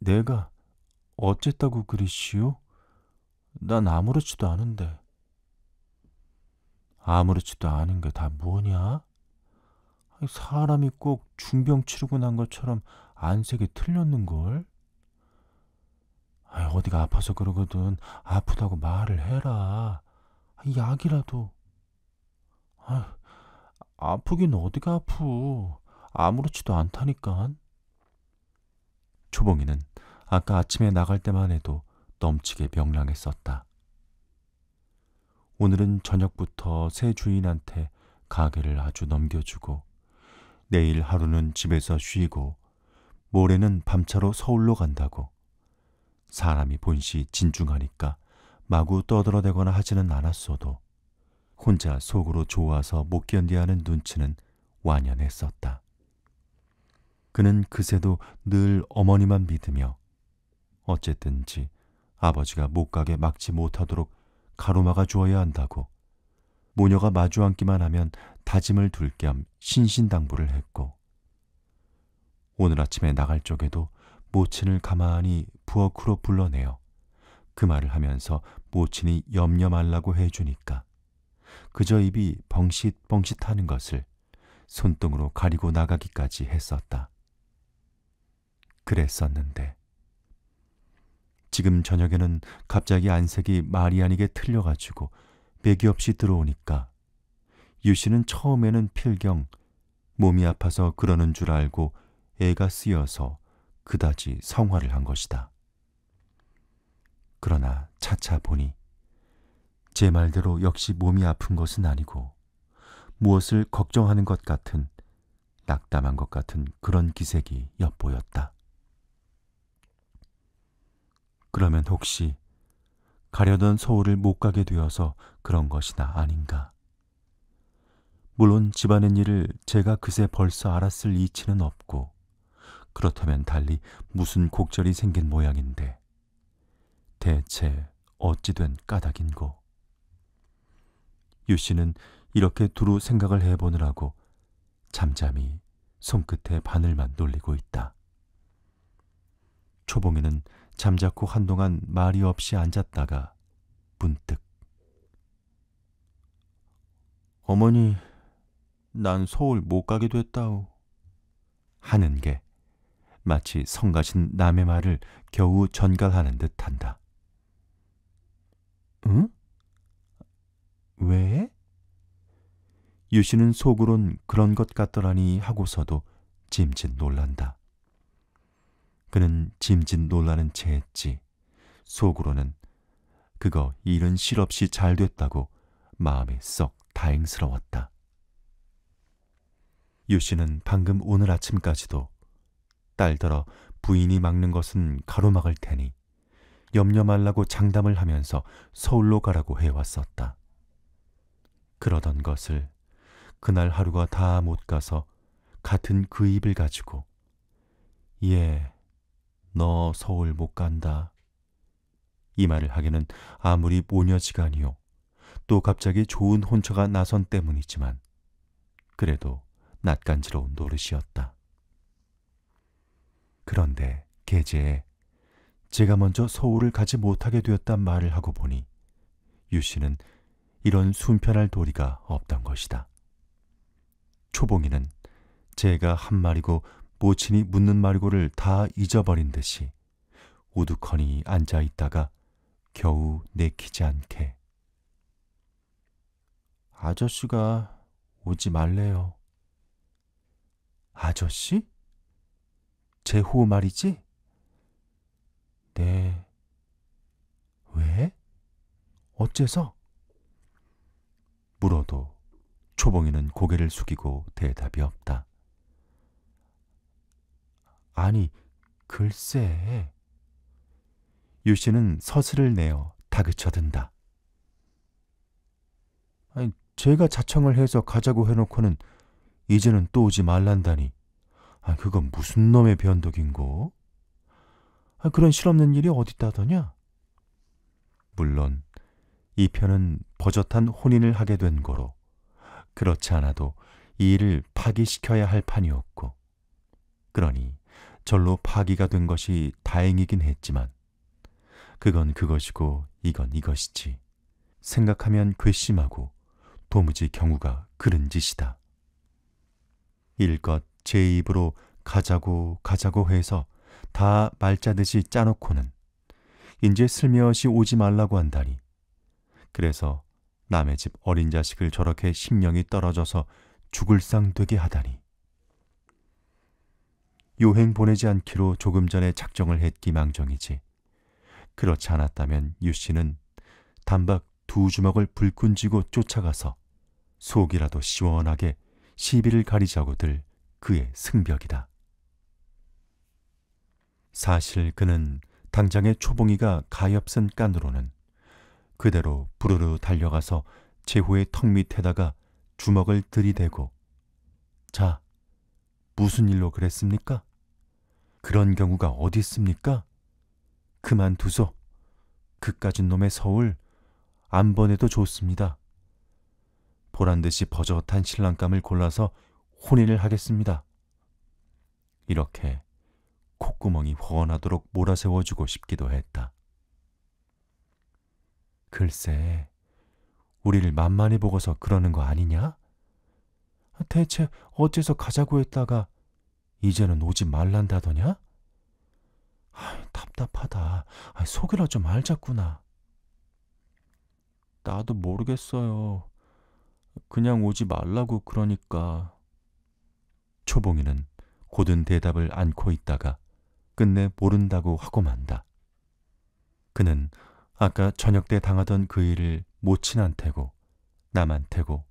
내가 어쨌다고 그리시오? 난 아무렇지도 않은데. 아무렇지도 않은 게 다 뭐냐? 아니, 사람이 꼭 중병 치르고 난 것처럼 안색이 틀렸는걸? 아이, 어디가 아파서 그러거든 아프다고 말을 해라. 약이라도. 아, 아프긴 어디가 아프. 아무렇지도 않다니깐. 초봉이는 아까 아침에 나갈 때만 해도 넘치게 명랑했었다. 오늘은 저녁부터 새 주인한테 가게를 아주 넘겨주고 내일 하루는 집에서 쉬고 모레는 밤차로 서울로 간다고. 사람이 본시 진중하니까 마구 떠들어대거나 하지는 않았어도 혼자 속으로 좋아서 못 견디하는 눈치는 완연했었다. 그는 그새도 늘 어머니만 믿으며 어쨌든지 아버지가 못 가게 막지 못하도록 가로막아 주어야 한다고 모녀가 마주 앉기만 하면 다짐을 둘 겸 신신당부를 했고, 오늘 아침에 나갈 적에도 모친을 가만히 부엌으로 불러내어 그 말을 하면서 모친이 염려 말라고 해주니까 그저 입이 벙싯벙싯하는 것을 손등으로 가리고 나가기까지 했었다. 그랬었는데 지금 저녁에는 갑자기 안색이 말이 아니게 틀려가지고 맥이 없이 들어오니까 유씨는 처음에는 필경 몸이 아파서 그러는 줄 알고 애가 쓰여서 그다지 성화를 한 것이다. 그러나 차차 보니 제 말대로 역시 몸이 아픈 것은 아니고 무엇을 걱정하는 것 같은, 낙담한 것 같은 그런 기색이 엿보였다. 그러면 혹시 가려던 서울을 못 가게 되어서 그런 것이나 아닌가. 물론 집안의 일을 제가 그새 벌써 알았을 이치는 없고 그렇다면 달리 무슨 곡절이 생긴 모양인데 대체 어찌 된 까닭인고. 유씨는 이렇게 두루 생각을 해보느라고 잠잠히 손끝에 바늘만 놀리고 있다. 초봉이는 잠자코 한동안 말이 없이 앉았다가 문득 어머니, 난 서울 못 가게 됐다오 하는 게 마치 성가신 남의 말을 겨우 전갈하는 듯한다. 응? 왜? 유씨는 속으론 그런 것 같더라니 하고서도 짐짓 놀란다. 그는 짐짓 놀라는 채 했지 속으로는 그거 일은 실없이 잘 됐다고 마음이 썩 다행스러웠다. 유씨는 방금 오늘 아침까지도 딸더러 부인이 막는 것은 가로막을 테니 염려 말라고 장담을 하면서 서울로 가라고 해왔었다. 그러던 것을 그날 하루가 다 못 가서 같은 그 입을 가지고 예, 너 서울 못 간다. 이 말을 하기는 아무리 모녀지간이요. 또 갑자기 좋은 혼처가 나선 때문이지만 그래도 낯간지러운 노릇이었다. 그런데 계제에 제가 먼저 서울을 가지 못하게 되었단 말을 하고 보니 유씨는 이런 순편할 도리가 없던 것이다. 초봉이는 제가 한 말이고 모친이 묻는 말이고를 다 잊어버린 듯이 우두커니 앉아있다가 겨우 내키지 않게 아저씨가 오지 말래요. 아저씨? 제 호우 말이지? 네. 왜? 어째서? 물어도 초봉이는 고개를 숙이고 대답이 없다. 아니, 글쎄. 유씨는 서슬을 내어 다그쳐든다. 아니, 제가 자청을 해서 가자고 해놓고는 이제는 또 오지 말란다니. 그건 무슨 놈의 변덕인고? 그런 실없는 일이 어딨다더냐? 물론 이 편은 버젓한 혼인을 하게 된 거로 그렇지 않아도 이 일을 파기시켜야 할 판이었고, 그러니 절로 파기가 된 것이 다행이긴 했지만 그건 그것이고 이건 이것이지. 생각하면 괘씸하고 도무지 경우가 그른 짓이다. 일껏 제 입으로 가자고 가자고 해서 다 말짜듯이 짜놓고는 이제 슬며시 오지 말라고 한다니. 그래서 남의 집 어린 자식을 저렇게 심령이 떨어져서 죽을 상 되게 하다니. 요행 보내지 않기로 조금 전에 작정을 했기망정이지. 그렇지 않았다면 유 씨는 단박 2주먹을 불끈 쥐고 쫓아가서 속이라도 시원하게 시비를 가리자고들 그의 승벽이다. 사실 그는 당장의 초봉이가 가엾은 깐으로는 그대로 부르르 달려가서 제호의 턱 밑에다가 주먹을 들이대고 자, 무슨 일로 그랬습니까? 그런 경우가 어디 있습니까? 그만두소. 그까진 놈의 서울 안 보내도 좋습니다. 보란듯이 버젓한 신랑감을 골라서 혼인을 하겠습니다. 이렇게 콧구멍이 훤하도록 몰아세워주고 싶기도 했다. 글쎄, 우리를 만만히 보고서 그러는 거 아니냐? 대체 어째서 가자고 했다가 이제는 오지 말란다더냐? 답답하다. 속이라 좀 알자꾸나. 나도 모르겠어요. 그냥 오지 말라고 그러니까. 초봉이는 고든 대답을 않고 있다가 끝내 모른다고 하고 만다. 그는 아까 저녁 때 당하던 그 일을 모친한테고 남한테고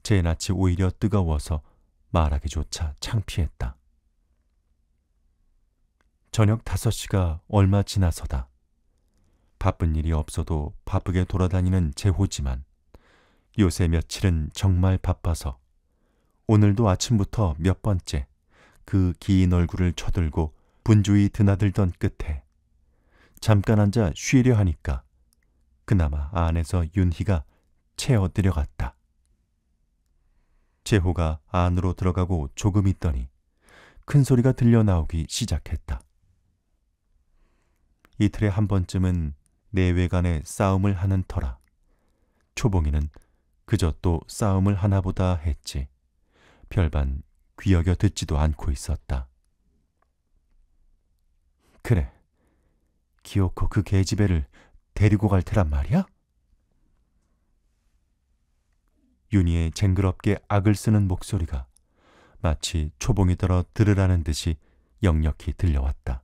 제 낯이 오히려 뜨거워서 말하기조차 창피했다. 저녁 5시가 얼마 지나서다. 바쁜 일이 없어도 바쁘게 돌아다니는 제호지만 요새 며칠은 정말 바빠서 오늘도 아침부터 몇 번째 그 긴 얼굴을 쳐들고 분주히 드나들던 끝에 잠깐 앉아 쉬려 하니까 그나마 안에서 윤희가 채어 들여갔다. 제호가 안으로 들어가고 조금 있더니 큰 소리가 들려 나오기 시작했다. 이틀에 한 번쯤은 내외간에 싸움을 하는 터라 초봉이는 그저 또 싸움을 하나보다 했지 별반 귀여겨 듣지도 않고 있었다. 그래, 기어코 그 계집애를 데리고 갈 테란 말이야? 윤희의 쟁그럽게 악을 쓰는 목소리가 마치 초봉이더러 들으라는 듯이 역력히 들려왔다.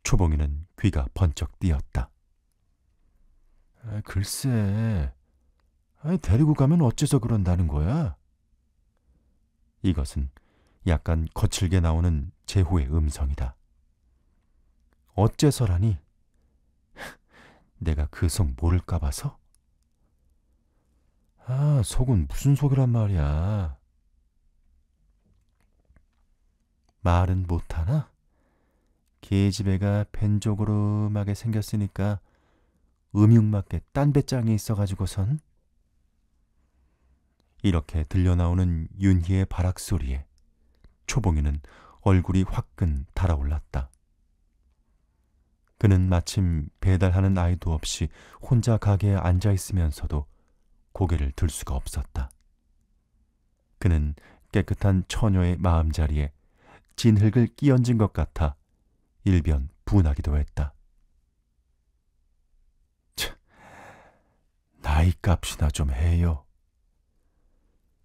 초봉이는 귀가 번쩍 띄었다. 글쎄, 데리고 가면 어째서 그런다는 거야? 이것은 약간 거칠게 나오는 제호의 음성이다. 어째서라니? 내가 그 속 모를까 봐서? 속은 무슨 속이란 말이야. 말은 못하나? 계집애가 벤조그름하게 생겼으니까 음흉맞게 딴 배짱이 있어가지고선. 이렇게 들려나오는 윤희의 바락소리에 초봉이는 얼굴이 화끈 달아올랐다. 그는 마침 배달하는 아이도 없이 혼자 가게에 앉아있으면서도 고개를 들 수가 없었다. 그는 깨끗한 처녀의 마음자리에 진흙을 끼얹은 것 같아 일변 분하기도 했다. 참, 나이값이나 좀 해요.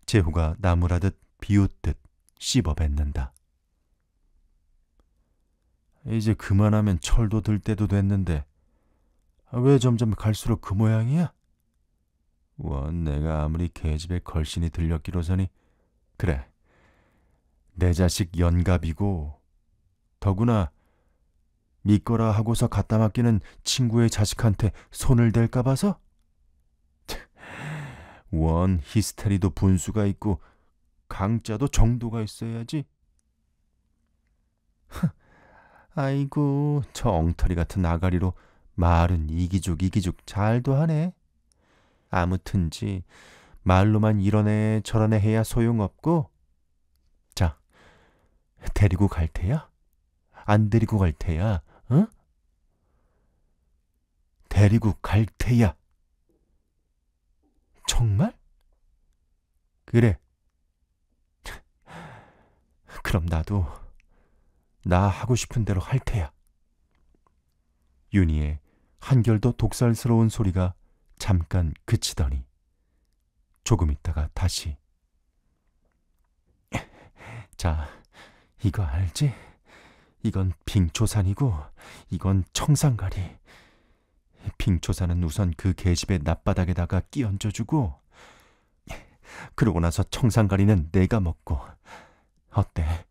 제호가 나무라듯 비웃듯 씹어뱉는다. 이제 그만하면 철도 들 때도 됐는데 왜 점점 갈수록 그 모양이야? 원 내가 아무리 계집애 걸신이 들렸기로서니 그래, 내 자식 연갑이고 더구나 믿거라 하고서 갖다 맡기는 친구의 자식한테 손을 댈까 봐서? 원 히스테리도 분수가 있고 강자도 정도가 있어야지. 아이고, 저 엉터리 같은 아가리로 말은 이기죽 잘도 하네. 아무튼지 말로만 이러네 저러네 해야 소용없고. 자, 데리고 갈 테야. 안 데리고 갈 테야, 어? 데리고 갈 테야. 정말? 그래. 그럼 나도 나 하고 싶은 대로 할 테야. 윤희의 한결더 독살스러운 소리가 잠깐 그치더니 조금 있다가 다시. 자, 이거 알지? 이건 빙초산이고 이건 청산가리. 빙초산은 우선 그 계집의 납바닥에다가 끼얹어주고, 그러고 나서 청산가리는 내가 먹고. 어때?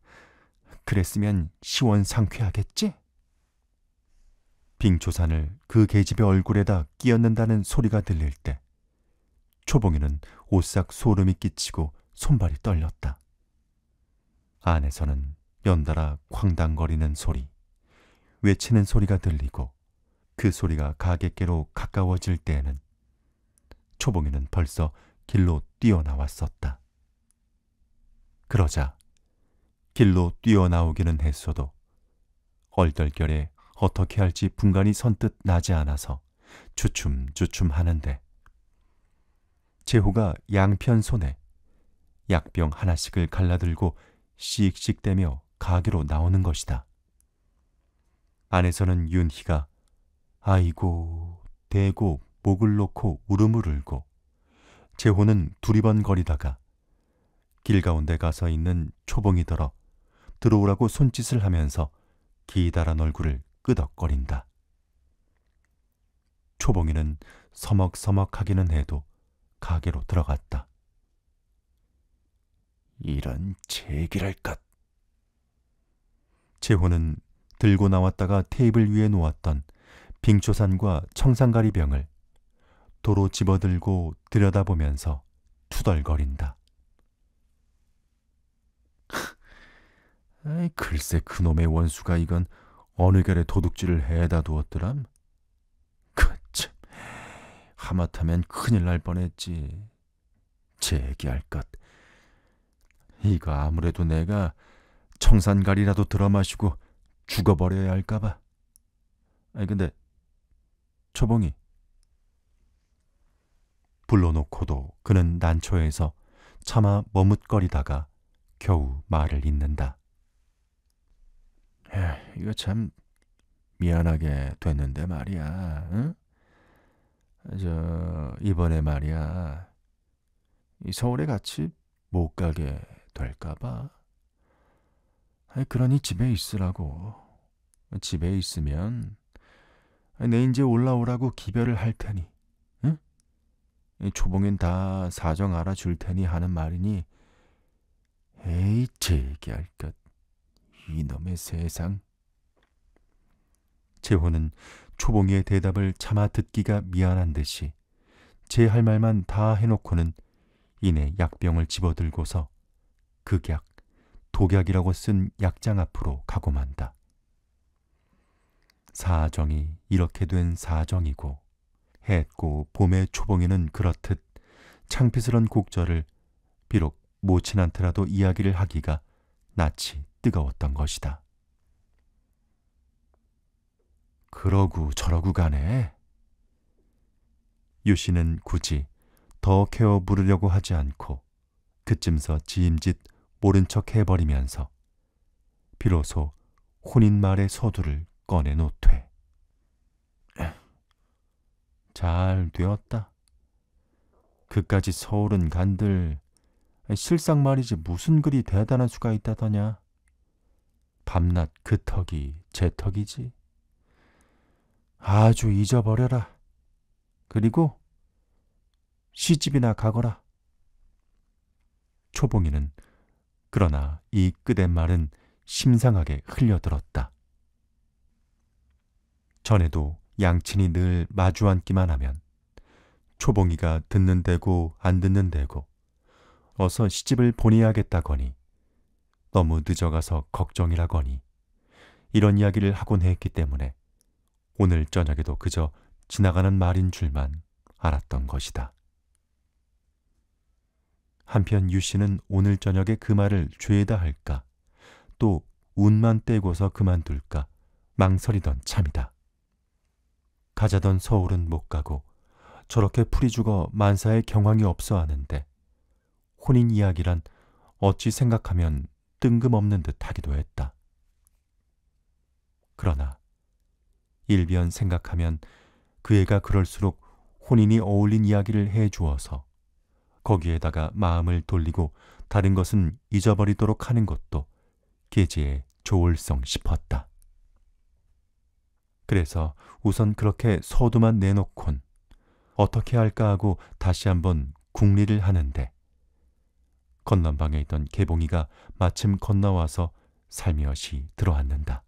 그랬으면 시원상쾌하겠지? 빙초산을 그 계집의 얼굴에다 끼얹는다는 소리가 들릴 때 초봉이는 오싹 소름이 끼치고 손발이 떨렸다. 안에서는 연달아 쾅당거리는 소리, 외치는 소리가 들리고 그 소리가 가게께로 가까워질 때에는 초봉이는 벌써 길로 뛰어나왔었다. 그러자 길로 뛰어나오기는 했어도 얼떨결에 어떻게 할지 분간이 선뜻 나지 않아서 주춤주춤 하는데 재호가 양편 손에 약병 하나씩을 갈라들고 씩씩대며 가게로 나오는 것이다. 안에서는 윤희가 아이고 대고 목을 놓고 울음을 울고 재호는 두리번거리다가 길 가운데 가서 있는 초봉이더러 들어오라고 손짓을 하면서 기다란 얼굴을 끄덕거린다. 초봉이는 서먹서먹하기는 해도 가게로 들어갔다. 이런 제기랄 것. 재호는 들고 나왔다가 테이블 위에 놓았던 빙초산과 청산가리 병을 도로 집어들고 들여다보면서 투덜거린다. 아이, 글쎄 그놈의 원수가 이건 어느 결에 도둑질을 해다 두었더람. 그참 하마터면 큰일 날 뻔했지. 제기할 것. 이거 아무래도 내가 청산가리라도 들어마시고 죽어버려야 할까봐. 아니 근데 초봉이. 불러놓고도 그는 난처해서 차마 머뭇거리다가 겨우 말을 잇는다. 이거 참 미안하게 됐는데 말이야. 응? 이번에 말이야. 이 서울에 같이 못 가게 될까봐. 그러니 집에 있으라고. 집에 있으면 내 이제 올라오라고 기별을 할 테니. 응? 초봉엔 다 사정 알아줄 테니 하는 말이니. 에이 제기할 것. 이놈의 세상. 재호는 초봉이의 대답을 차마 듣기가 미안한 듯이 제 할 말만 다 해놓고는 이내 약병을 집어들고서 극약, 독약이라고 쓴 약장 앞으로 가고 만다. 사정이 이렇게 된 사정이고 해고 봄의 초봉이는 그렇듯 창피스런 곡절을 비록 모친한테라도 이야기를 하기가 낯이 뜨거웠던 것이다. 그러고 저러고 가네. 유 씨는 굳이 더 캐어 물으려고 하지 않고 그쯤서 지임짓 모른 척 해버리면서 비로소 혼인말의 서두를 꺼내놓되. 잘 되었다. 그까지 서울은 간들 실상 말이지 무슨 그리 대단한 수가 있다더냐. 밤낮 그 턱이 제 턱이지. 아주 잊어버려라. 그리고 시집이나 가거라. 초봉이는 그러나 이 끄댄말은 심상하게 흘려들었다. 전에도 양친이 늘 마주 앉기만 하면 초봉이가 듣는 데고 안 듣는 데고 어서 시집을 보내야겠다거니 너무 늦어가서 걱정이라거니 이런 이야기를 하곤 했기 때문에 오늘 저녁에도 그저 지나가는 말인 줄만 알았던 것이다. 한편 유 씨는 오늘 저녁에 그 말을 죄다 할까 또 운만 떼고서 그만둘까 망설이던 참이다. 가자던 서울은 못 가고 저렇게 풀이 죽어 만사에 경황이 없어 하는데 혼인 이야기란 어찌 생각하면 뜬금없는 듯 하기도 했다. 그러나 일변 생각하면 그 애가 그럴수록 혼인이 어울린 이야기를 해 주어서 거기에다가 마음을 돌리고 다른 것은 잊어버리도록 하는 것도 계지의 조울성 싶었다. 그래서 우선 그렇게 서두만 내놓곤 어떻게 할까 하고 다시 한번 궁리를 하는데 건넌방에 있던 개봉이가 마침 건너와서 살며시 들어앉는다.